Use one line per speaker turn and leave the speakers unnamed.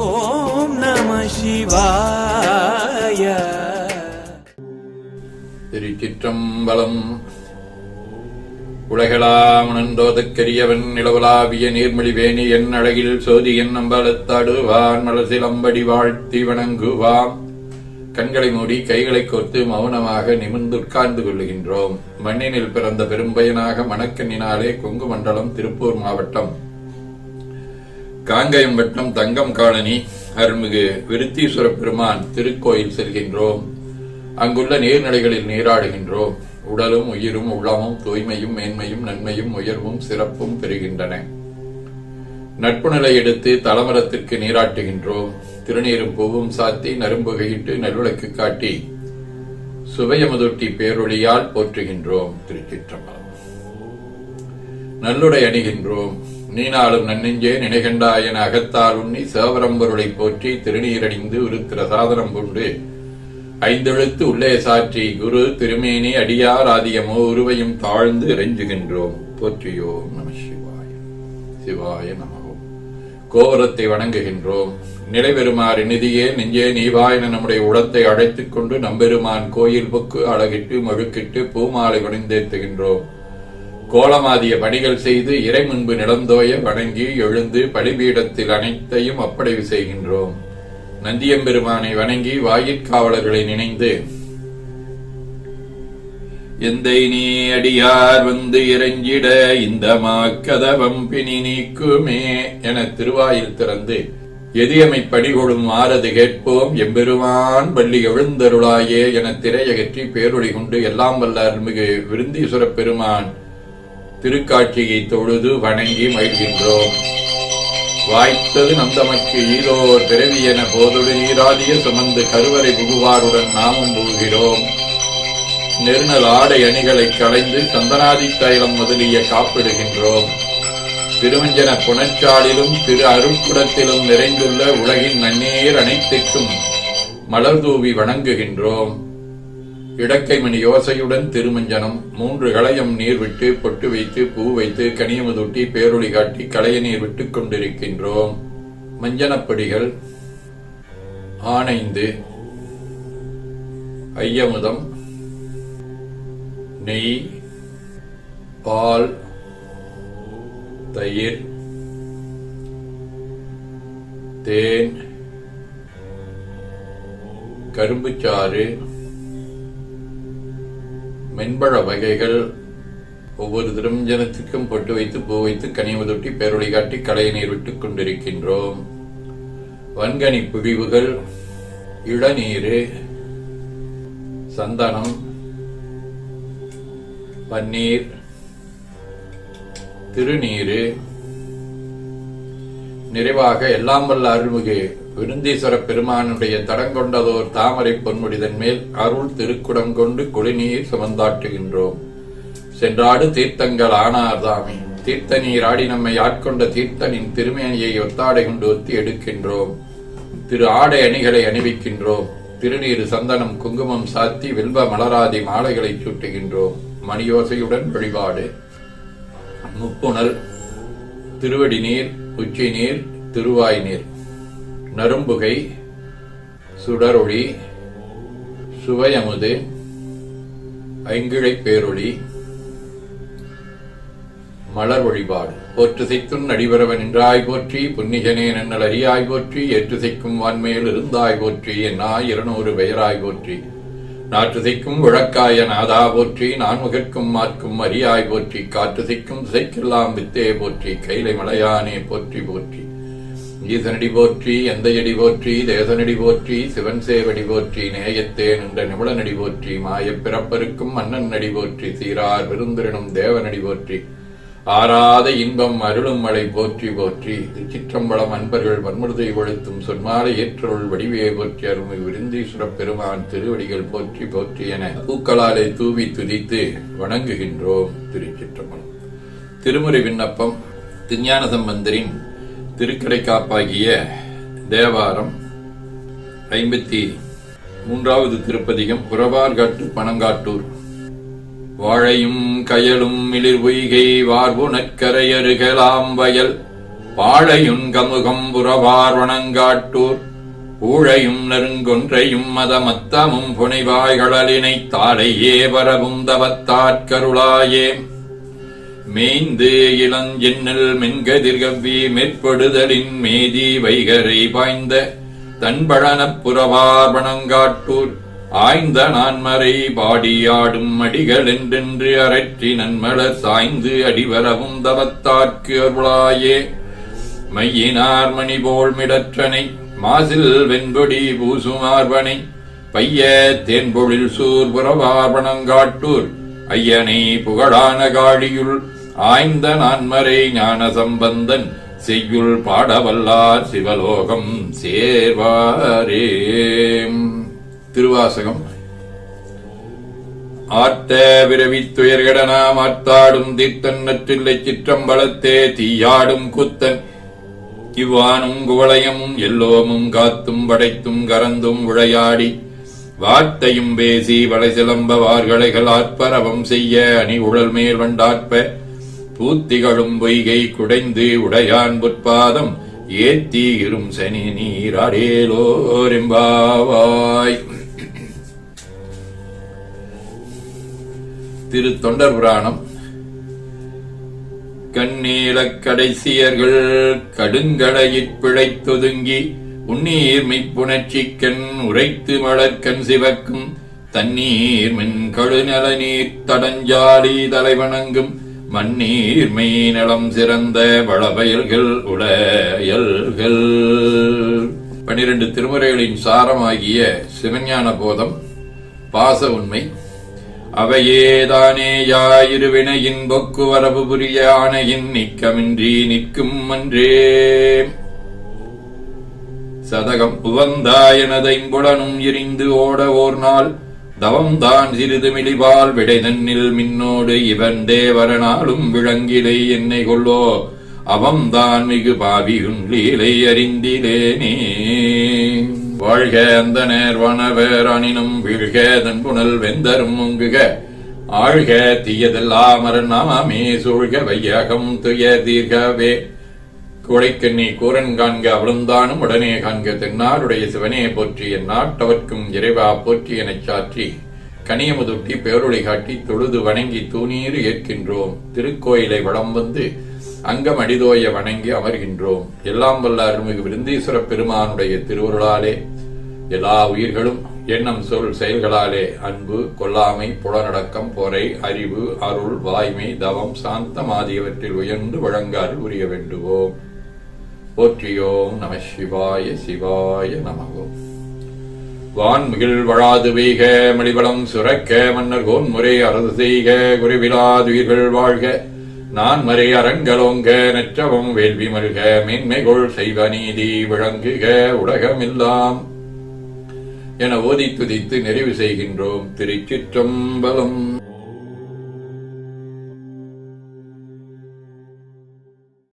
ஓம் நம சிவாய.
திருச்சிற்றம்பலம். உலகளாம் உணர்ந்தோதற்கரியவன் நிலவலாவிய நீர்மொழிவேணி என் அழகில் சோதி என் அம்பலத்தாடுவான் மலசிலம்படி வாழ்த்தி வணங்குவாம். கண்களை மூடி கைகளை கோர்த்து மௌனமாக நிமிர்ந்து உட்கார்ந்து கொள்ளுகின்றோம். மண்ணினில் பிறந்த பெரும்பயனாக மணக்கண்ணினாலே கொங்கு மண்டலம் திருப்பூர் மாவட்டம் காங்கயம் வட்டம் தங்கம் காலனி அருள்மிகு விருத்தீஸ்வர பெருமான் திருக்கோயில் செல்கின்றோம். அங்குள்ள நீர்நிலைகளில் நீராடுகின்றோம். உடலும் உயிரும் உள்ளமும் தூய்மையும் மேன்மையும் நன்மையும் உயர்வும் சிறப்பும் பெறுகின்றன. நட்பு நிலை எடுத்து தலமரத்திற்கு நீராட்டுகின்றோம். திருநீரும் பூவும் சாத்தி நரும்புகையிட்டு நல்விளக்கு காட்டி சுவையமுதொட்டி பேரொழியால் போற்றுகின்றோம். திருச்சிற்றம்பலம். நல்லுடை அணிகின்றோம். நீனாலும் நன்னெஞ்சே நினைகண்டாய் என அகத்தால் உண்ணி சேவரம்பொருளை போற்றி திருநீரணிந்து உருத்திர சாதனம் கொண்டு ஐந்தெழுத்து உள்ளே சாற்றி குரு திருமேனி அடியார் ஆதியமோ உருவையும் தாழ்ந்து இறைஞ்சுகின்றோம். போற்றியோம் நம சிவாய. சிவாய நமோ. கோபுரத்தை வணங்குகின்றோம். நிலைபெறுமாறு நிதியே நெஞ்சே நீவாயன நம்முடைய உடத்தை அழைத்துக் கொண்டு நம்பெருமான் கோயில் புக்கு அழகிட்டு மழுக்கிட்டு பூமாலை வணிந்தேத்துகின்றோம். கோலமாதிய பணிகள் செய்து இறை முன்பு நிலந்தோய வணங்கி எழுந்து பலிபீடத்தில் அனைத்தையும் அப்படைவு செய்கின்றோம். நந்தியம்பெருமானை வணங்கி வாயிற்காவலர்களை நினைந்து எந்தை நீ அடியார் வந்து இறைஞ்சிட இந்த மாக்கதவம் பிணி நீக்குமே என திருவாயில் திறந்து எதியமை பணிகொடும் ஆரது கேட்போம். எம்பெருமான் பள்ளி எழுந்தருளாயே என திரையகற்றி பேரொழி கொண்டு எல்லாம் வல்ல அருள்மிகு விருந்தீஸ்வர பெருமான் திருக்காட்சியை தொழுது வணங்கி மகிழ்கின்றோம். வாய்த்தது நந்தமக்கு ஈரோர் பிறவி என போதொடு நீராதிய சுமந்து கருவறை புகுவாருடன் நாமும் புகுகிறோம். நெருநல் ஆடை அணிகளை களைந்து சந்தனாதி தைலம் முதலிய காப்பிடுகின்றோம். திருமஞ்சன புனச்சாலிலும் திரு அருட்குடத்திலும் நிறைந்துள்ள உலகின் நன்னீர் அனைத்திற்கும் மலர் தூவி வணங்குகின்றோம். இடக்கைமணி யோசையுடன் திருமஞ்சனம் 3 களையம் நீர் விட்டு பொட்டு வைத்து பூ வைத்து கனியமுதூட்டி பேரொளி காட்டி களைய நீர் விட்டுக் கொண்டிருக்கின்றோம். மஞ்சனப்படிகள் ஆனைந்து ஐயமுதம் நெய் பால் தயிர் தேன் கரும்புச்சாறு மென்பழ வகைகள் ஒவ்வொரு திருமஞ்சனத்திற்கும் பொட்டு வைத்து பூ வைத்து கனிமதொட்டி பேரொளி காட்டி களைய நீர் விட்டுக் கொண்டிருக்கின்றோம். வன்கனி பிழிவுகள் இளநீரு சந்தனம் பன்னீர் திருநீரு நிறைவாக எல்லாம் வல்ல அருள்மிகு விருந்தீஸ்வர பெருமானுடைய தடங்கொண்டதோர் தாமரை பொன்முடிதன் மேல் அருள் திருக்குடம் கொண்டு குளிநீர் சுமந்தாட்டுகின்றோம். சென்றாடு தீர்த்தங்கள் ஆனார்தாமே தீர்த்த நீர் ஆடி நம்மை ஆட்கொண்ட தீர்த்தனின் திருமேனியை ஒத்தாடை கொண்டு ஒத்தி எடுக்கின்றோம். திரு ஆடை அணிகளை அணிவிக்கின்றோம். திருநீர் சந்தனம் குங்குமம் சாத்தி வில்வ மலராதி மாலைகளை சூட்டுகின்றோம். மணியோசையுடன் வழிபாடு. முப்புணல் திருவடி நீர் உச்சி நீர் திருவாய் நீர் நரும்புகை சுடரொளி சுவையமுது ஐங்கிழை பேரொளி மலர் வழிபாடு. போற்றுசைத்துன் அடிவரவன் என்றாய் போற்றி புன்னிகனே நன்னல் அறியாய் போற்றி ஏற்றுசைக்கும் வான்மேல் இருந்தாய் போற்றி என்னாய் 200 பெயராய் போற்றி நாற்றுசைக்கும் விளக்காய நாதா போற்றி நான்முகற்கும் மாற்கும் அறியாய் போற்றி காற்றுசைக்கும் திசைக்கெல்லாம் வித்தே போற்றி கைலை மலையானே போற்றி போற்றி ஈசனடி போற்றி எந்தையடி போற்றி தேசனடி போற்றி சிவன் சேவடி போற்றி நேயத்தே நின்ற நிமிடனடி போற்றி மாயப் பிறப்பருக்கும் மன்னன் நடி போற்றி சீரார் விருந்திரனும் தேவனடி போற்றி ஆராத இன்பம் அருளும் மழை போற்றி போற்றி. சிற்றம்பலம் அன்பர்கள் வன்முறுதை ஒழுத்தும் சொன்மாலை ஏற்றருள் வடிவே போற்றி அருள்மிகு விருந்தீஸ்வர பெருமான் திருவடிகள் போற்றி போற்றி என பூக்களாலை தூவி துதித்து வணங்குகின்றோம். திருச்சிற்றம்பலம். திருமுறை விண்ணப்பம். திருஞான சம்பந்தரின் திருக்கடை காப்பாகிய தேவாரம் 53வது திருப்பதிகம் புறவார்காட்டு பனங்காட்டூர். வாழையும் கயலும் மிளிர் பொய்கை வார்புணற்கரையருகலாம் வயல் பாழையுன் கமுகம் புறவார் வணங்காட்டூர் ஊழையும் நெருங்கொன்றையும் மதமத்தமும் புனைவாய்களலினை தாளையே வரவும் தவத்தாற்கருளாயே மேய்ந்து இளஞ்சென்னல் மென்கதிர்கவ்வி மேற்படுதலின் மேதி வைகரை பாய்ந்த தன்பழனப் புறவார் வணங்காட்டூர் ஆய்ந்த நான்மறை பாடியாடும் அடிகள் என்றென்று அரற்றி நன்மலர் சாய்ந்து அடிவரவும் தவத்தாற்கு அருளாயே மையினார் மணி போல் மிடற்றனை மாசில் வெண்பொடி பூசுமார்பனை பைய தேன்பொழில் சூர் புறவார் வணங்காட்டூர் ஐயனை புகழான காழியுள் ஆய்ந்த நான்மறை ஞான சம்பந்தன் செய்யுள் பாடவல்லார் சிவலோகம் சேர்வாரே. திருவாசகம். ஆர்த்த விரவித் துயர்கடனாம் ஆர்த்தாடும் தீர்த்தன் நற்றில்லை சிற்றம்பலத்தே தீயாடும் குத்தன் இவ்வானும் குவளையமும் எல்லோமும் காத்தும் படைத்தும் கரந்தும் உழையாடி வார்த்தையும் பேசி வளை சிலம்ப வார்களைகள் ஆற்பரவம் செய்ய அணி உழல் மேல் வண்டாற்ப பூத்திகளும் பொய்கை குடைந்து உடையான் பொற்பாதம் ஏத்தி இரும் சனி நீராடேலோரெம்பாவாய். திரு தொண்டர் புராணம். கண்ணீலக் கடைசியர்கள் கடுங்கடையிற் பிழைத்தொதுங்கி உன்னீர் மெய்ப்புணர்ச்சிக்கண் உரைத்து மலர்கண் சிவக்கும் தண்ணீர் மென் கழுநல நீர் தடஞ்சாலி தலைவணங்கும் மண்ணீர் மெய் நலம் சிறந்த வளவயல்கள் உடையல்கள். 12 திருமுறைகளின் சாரமாகிய சிவஞான போதம் பாச உண்மை அவையேதானே யாயிருவினையின் பொக்குவரவு புரிய ஆணையின் நிக்கமின்றி நிற்கும் அன்றே. சதகம். உவந்தாயனதைம்புலனும் எரிந்து ஓட ஓர் நாள் தவம்தான் சிறிது மிளிவால் விடைதன்னில் மின்னோடு இவன் தேவரனாலும் விளங்கிலை என்னை கொள்ளோ அவம்தான் மிகு பாவியுன் லீலை அறிந்திலேனே. வாழ்க அந்த நேர்வனவர் அணினும் வீழ்க தன்புணல் வெந்தரும் முங்குக ஆழ்க தீயதெல்லாம் அரணாமே சூழ்க வையகம் துய தீர்கவே. கோடைக்கண்ணி கூரன் காண்க அவளுந்தானும் உடனே காண்க தென்னாடுடைய சிவனே போற்றி என் நாட்டவர்க்கும் இறைவா போற்றி எனச் சாற்றி கனியமுதுட்டி பேரொளி காட்டி தொழுது வணங்கி தூணீறு ஏற்கின்றோம். திருக்கோயிலை வளம் வந்து அங்கம் அடிதோய வணங்கி அமர்கின்றோம். எல்லாம் வல்ல அருள்மிகு விருந்தீஸ்வர பெருமானுடைய திருவருளாலே எல்லா உயிர்களும் எண்ணம் சொல் செயல்களாலே அன்பு கொல்லாமை புலனடக்கம் பொறை அறிவு அருள் வாய்மை தவம் சாந்தம் ஆகியவற்றில் உயர்ந்து வழங்க அருள் புரிய வேண்டுவோம். போற்றியோம் நம சிவாய சிவாய நமவோம். வான்மிகில் வழாது வெய்க மணிவளம் சுரக்க மன்னர் கோன்முறை அரசு செய்க குறைவிலாதுயிர்கள் வாழ்க நான் மறை அரங்கலோங்க நற்றவம் வேள்வி மல்க மேன்மைகொள் செய்வ நீதி விளங்குக உலகமெல்லாம் என ஓதி துதித்து நிறைவு செய்கின்றோம். திருச்சிற்றம்பலம்.